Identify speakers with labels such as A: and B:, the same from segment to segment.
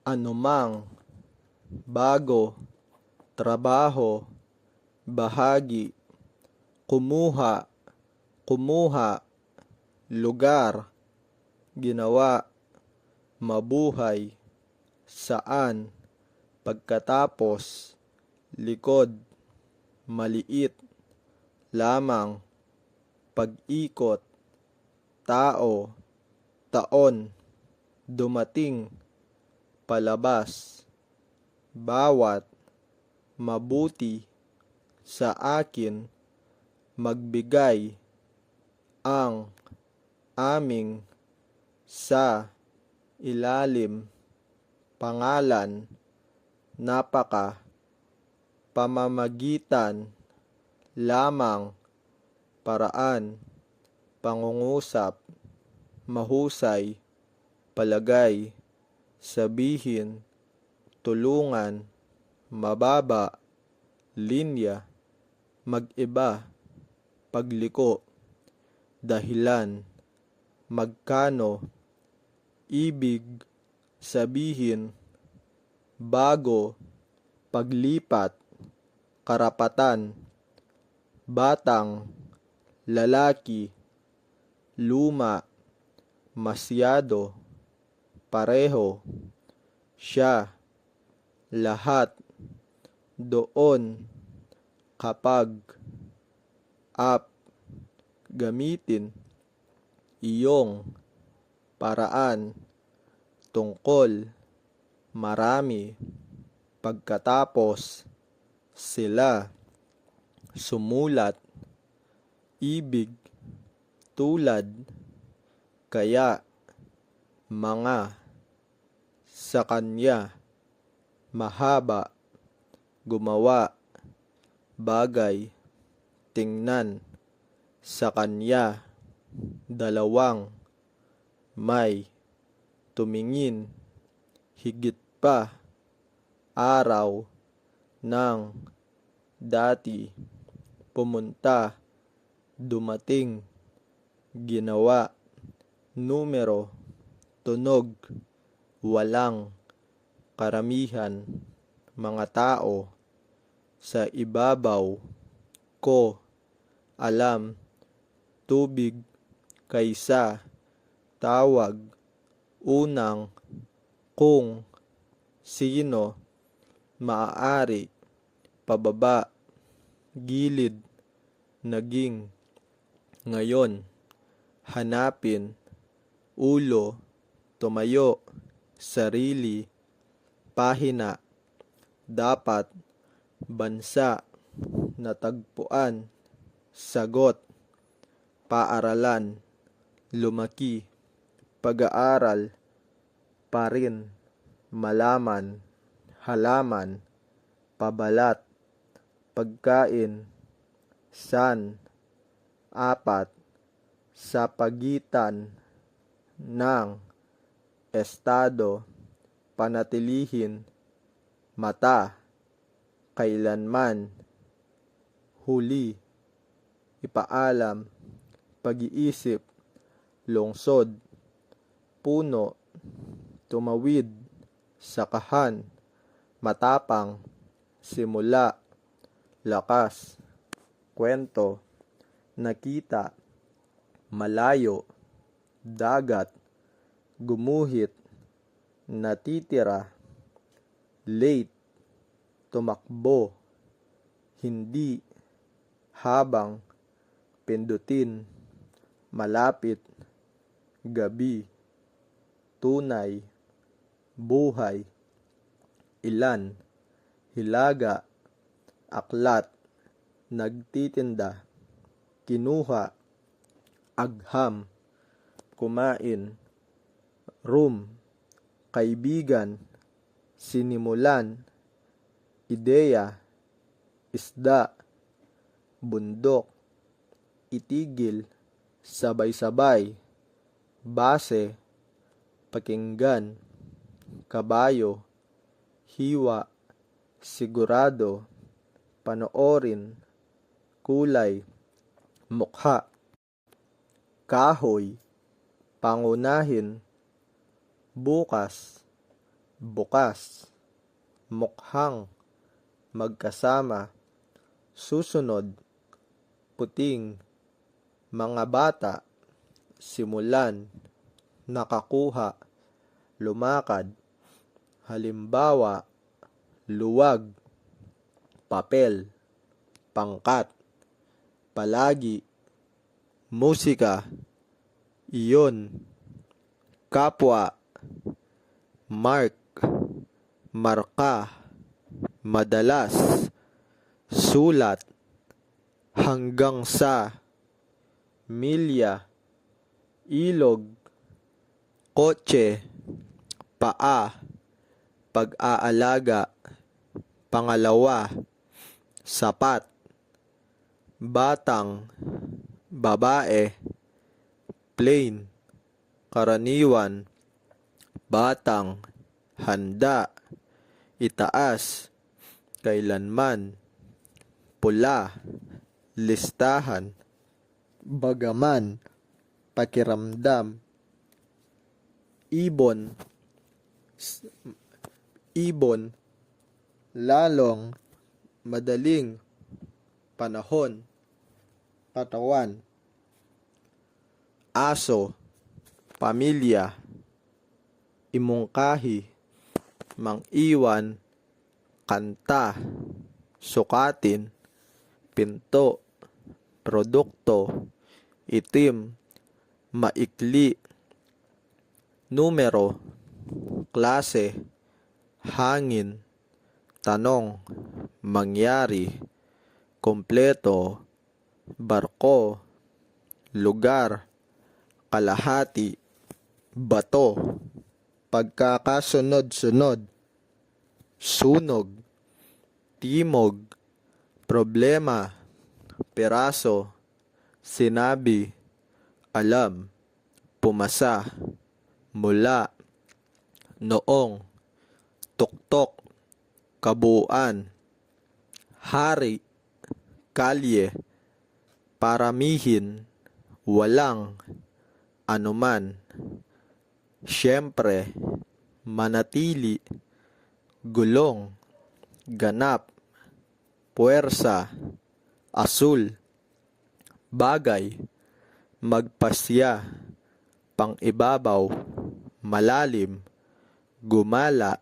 A: anumang, bago, trabaho, bahagi, kumuha, kumuha, lugar, ginawa, mabuhay, saan, pagkatapos, likod, maliit, lamang, pag-ikot, tao, taon, dumating, palabas, bawat, mabuti, sa akin, magbigay, ang, aming, sa, ilalim, pangalan, napaka, pamamagitan, lamang, paraan, pangungusap, mahusay, palagay, sabihin, tulungan, mababa, linya, mag-iba, pagliko, dahilan, magkano, ibig, sabihin, bago, paglipat, karapatan, batang, lalaki, luma, masyado, pareho, siya, lahat, doon, kapag, up, gamitin, iyong, paraan, tungkol, marami, pagkatapos, sila, sumulat, ibig, tulad, kaya, mga, sa kanya, mahaba, gumawa, bagay, tingnan, sa kanya, dalawang, may, tumingin, higit pa, araw, ng, dati, pumunta, dumating, ginawa, numero, tunog, walang, karamihan, mga tao, sa ibabaw, ko, alam, tubig, kaysa, tawag, unang, kung, sino, maaari, pababa, gilid, naging, ngayon, hanapin, ulo, tumayo, sarili, pahina, dapat, bansa, natagpuan, sagot, paaralan, lumaki, pag-aaral, parin, malaman, halaman, pabalat, pagkain, san, apat, sa pagitan, ng, estado, panatilihin, mata, kailanman, huli, ipaalam, pag-iisip, lungsod, puno, tumawid, sakahan, matapang, simula, lakas, kwento, nakita, malayo, dagat, gumuhit, natitira, late, tumakbo, hindi, habang, pindutin, malapit, gabi, tunay, buhay, ilan, hilaga, aklat, nagtitinda, kinuha, agham, kumain, room, kaibigan, sinimulan, ideya, isda, bundok, itigil, sabay-sabay, base, pakinggan, kabayo, hiwa, sigurado, panoorin, kulay, mukha, kahoy, pangunahin, bukas, bukas, mukhang, magkasama, susunod, puting, mga bata, simulan, nakakuha, lumakad, halimbawa, luwag, papel, pangkat, palagi, musika, iyon, kapwa, mark, marka, madalas, sulat, hanggang sa, milya, ilog, kotse, paa, pag-aalaga, pangalawa, sapat, batang, babae, plain, karaniwan, batang, handa, itaas, kailanman, pula, listahan, bagaman, pakiramdam, ibon, ibon, lalong, madaling, panahon, katawan, aso, pamilya, imungkahi, mang-iwan, kanta, sukatin, pinto, produkto, itim, maikli, numero, klase, hangin, tanong, mangyari, kompleto, barko, lugar, kalahati, bato, pagkakasunod-sunod, sunog, timog, problema, piraso, sinabi, alam, pumasa, mula, noong, tuktok, kabuuan, hari, kalye, paramihin, walang, anuman, siyempre, manatili, gulong, ganap, puwersa, asul, bagay, magpasya, pangibabaw, malalim, gumala,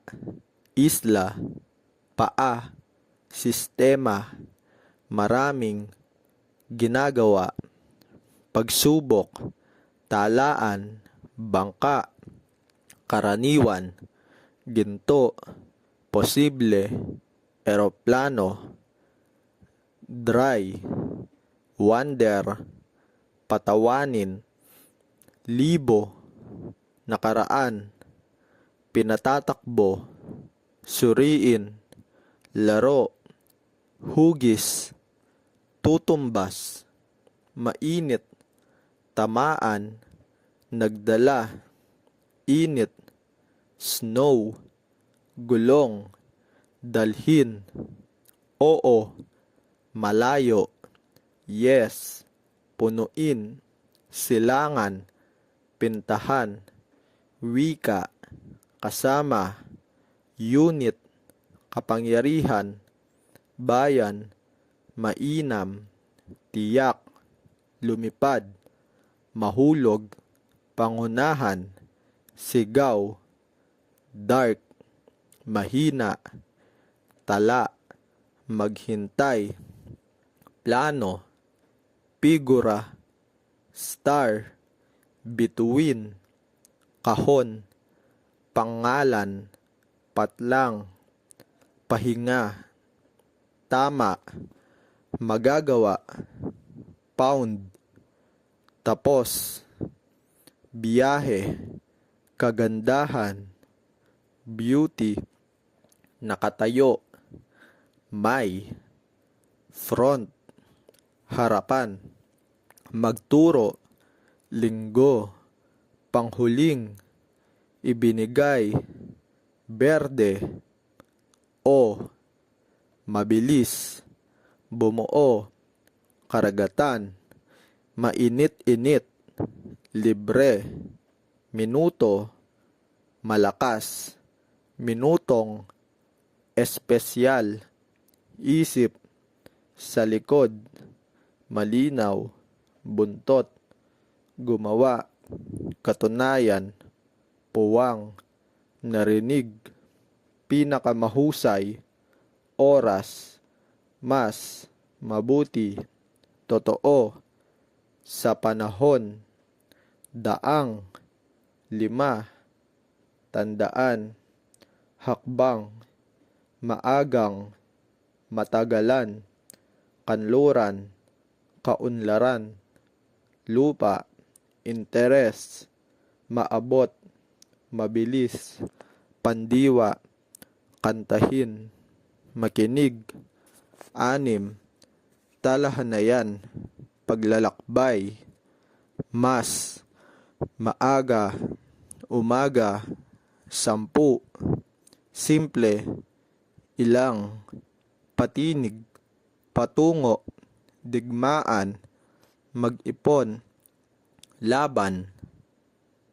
A: isla, paa, sistema, maraming, ginagawa, pagsubok, talaan, bangka, karaniwan, ginto, posible, eroplano, dry, wonder, patawanin, libo, nakaraan, pinatatakbo, suriin, laro, hugis, tutumbas, mainit, tamaan, nagdala, init, snow, gulong, dalhin, oo, malayo, yes, punuin, silangan, pintahan, wika, kasama, unit, kapangyarihan, bayan, mainam, tiyak, lumipad, mahulog, pangunahan, sigaw, dark, mahina, tala, maghintay, plano, figura, star, bituin, kahon, pangalan, patlang, pahinga, tama, magagawa, pound, tapos, biyahe, kagandahan, beauty, nakatayo, may, front, harapan, magturo, linggo, panghuling, ibinigay, berde, o, mabilis, bumuo, karagatan, mainit-init, libre, minuto, malakas, minutong, espesyal, isip, sa likod, malinaw, buntot, gumawa, katunayan, puwang, narinig, pinakamahusay, oras, mas, mabuti, totoo, sa panahon, daang, 5, tandaan, hakbang, maagang, matagalan, kanluran, kaunlaran, lupa, interes, maabot, mabilis, pandiwa, kantahin, makinig, 6, talahanayan, paglalakbay, mas, maaga, umaga, 10, simple, ilang, patinig, patungo, digmaan, mag-ipon, laban,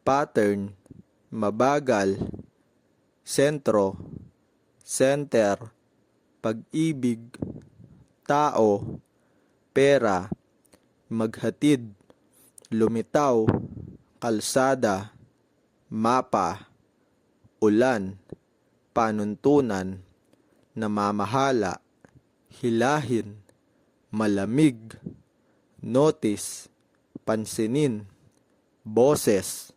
A: pattern, mabagal, sentro, center, pag-ibig, tao, pera, maghatid, lumitaw, kalsada, mapa, ulan, panuntunan, namamahala, hilahin, malamig, notice, pansinin, boses,